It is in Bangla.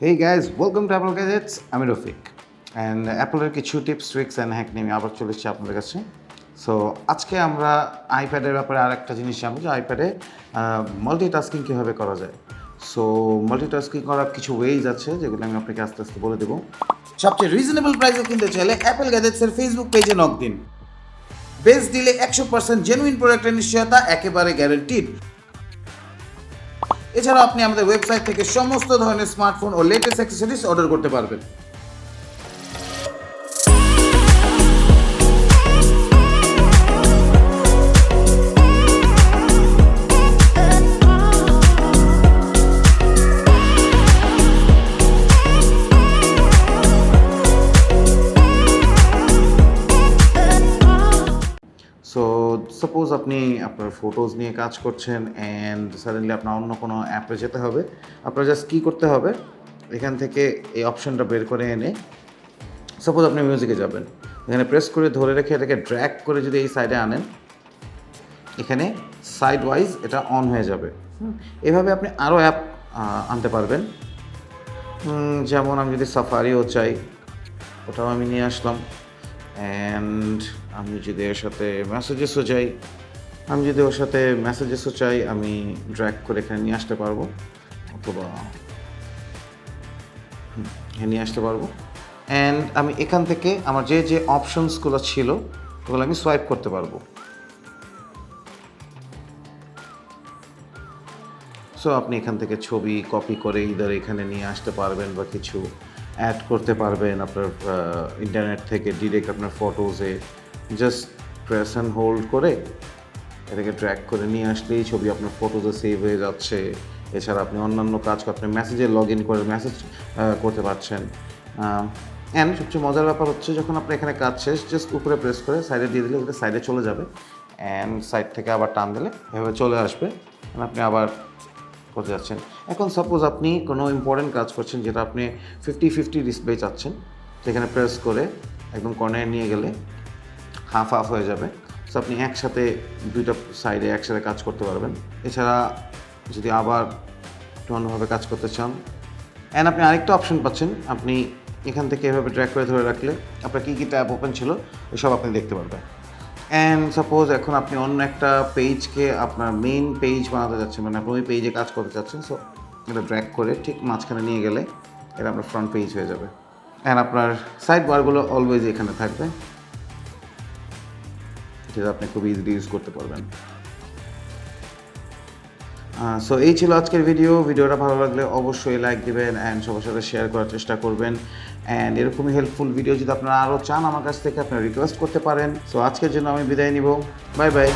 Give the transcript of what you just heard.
Hey guys, welcome to Apple Gadgets. আমি রফিক অ্যান্ড অ্যাপলের কিছু টিপস ট্রিক্স অ্যান্ড হ্যাক নিয়ে আবার চলে এসেছি আপনাদের কাছে। সো আজকে আমরা আইপ্যাডের ব্যাপারে আর একটা জিনিস জানবো যে আইপ্যাডে মাল্টিটাস্কিং কীভাবে করা যায়। সো মাল্টিটাস্কিং করার কিছু ওয়েজ আছে যেগুলো আমি আপনাকে আস্তে আস্তে বলে দেবো। সবচেয়ে রিজনেবল প্রাইসে কিনতে চাইলে অ্যাপল গ্যাজেটসের ফেসবুক পেজে নক দিন। বেস্ট ডিলে 100% জেনুইন প্রোডাক্টের নিশ্চয়তা একেবারে গ্যারান্টিড। এছাড়াও আপনি আমাদের ওয়েবসাইট থেকে সমস্ত ধরনের স্মার্টফোন ও লেটেস্ট অ্যাক্সেসরিজ অর্ডার করতে পারবেন। সো সাপোজ আপনি আপনার ফটোজ নিয়ে কাজ করছেন অ্যান্ড সাডেনলি আপনার অন্য কোনো অ্যাপে যেতে হবে। আপনার জাস্ট কী করতে হবে, এখান থেকে এই অপশনটা বের করে এনে সাপোজ আপনি মিউজিকে যাবেন, এখানে প্রেস করে ধরে রেখে এটাকে ড্র্যাগ করে যদি এই সাইডে আনেন, এখানে সাইড ওয়াইজ এটা অন হয়ে যাবে। এভাবে আপনি আরও অ্যাপ আনতে পারবেন। যেমন আমি যদি সাফারিও চাই, ওটাও আমি নিয়ে আসলাম। অ্যান্ড আমি যদি এর সাথে মেসেজেসও চাই, আমি ড্র্যাগ করে এখানে নিয়ে আসতে পারবো, অথবা নিয়ে আসতে পারবো। অ্যান্ড আমি এখান থেকে আমার যে অপশনসগুলো ছিল ওগুলো আমি সোয়াইপ করতে পারবো। সো আপনি এখান থেকে ছবি কপি করে ইদার এখানে নিয়ে আসতে পারবেন বা কিছু অ্যাড করতে পারবেন আপনার ইন্টারনেট থেকে ডিরেক্ট আপনার ফটোজে। জাস্ট প্রেস অ্যান্ড হোল্ড করে এটাকে ট্র্যাক করে নিয়ে আসলেই ছবি আপনার ফটোজে সেভ হয়ে যাচ্ছে। এছাড়া আপনি অন্যান্য কাজ আপনি মেসেজে লগ ইন করে মেসেজ করতে পারছেন। অ্যান্ড সবচেয়ে মজার ব্যাপার হচ্ছে, যখন আপনি এখানে কাজ শেষ জাস্ট উপরে প্রেস করে সাইডে দিয়ে দিলে এটা সাইডে চলে যাবে, অ্যান্ড সাইড থেকে আবার টান দিলে এভাবে চলে আসবে, আপনি আবার করতে যাচ্ছেন। এখন সাপোজ আপনি কোনো ইম্পর্টেন্ট কাজ করছেন যেটা আপনি 50-50 ডিসপ্লে চাচ্ছেন, সেখানে প্রেস করে একদম কর্নারে নিয়ে গেলে হাফ হয়ে যাবে। সো আপনি একসাথে দুইটা সাইডে একসাথে কাজ করতে পারবেন। এছাড়া যদি আবার একটু অন্যভাবে কাজ করতে চান, অ্যান্ড আপনি আরেকটা অপশন পাচ্ছেন, আপনি এখান থেকে এভাবে ট্র্যাক করে ধরে রাখলে আপনার কী ট্যাব ওপেন ছিল এসব আপনি দেখতে পারবেন। অ্যান্ড সাপোজ এখন আপনি অন্য একটা পেজকে আপনার মেইন পেজ বানাতে যাচ্ছেন, মানে আপনি ওই পেজে কাজ করতে চাচ্ছেন। সো এটা ড্র্যাগ করে ঠিক মাঝখানে নিয়ে গেলে এটা আপনার ফ্রন্ট পেজ হয়ে যাবে। অ্যান্ড আপনার সাইড বারগুলো অলওয়েজ এখানে থাকবে, যেটা আপনি খুব ইজিলি ইউজ করতে পারবেন। সো এই ছিল আজকের ভিডিওটা ভালো লাগলে অবশ্যই লাইক দিবেন অ্যান্ড সবার সাথে শেয়ার করার চেষ্টা করবেন। অ্যান্ড এরকমই হেল্পফুল ভিডিও যদি আপনারা আরও চান আমার কাছ থেকে, আপনারা রিকোয়েস্ট করতে পারেন। সো আজকের জন্য আমি বিদায় নিব। Bye bye.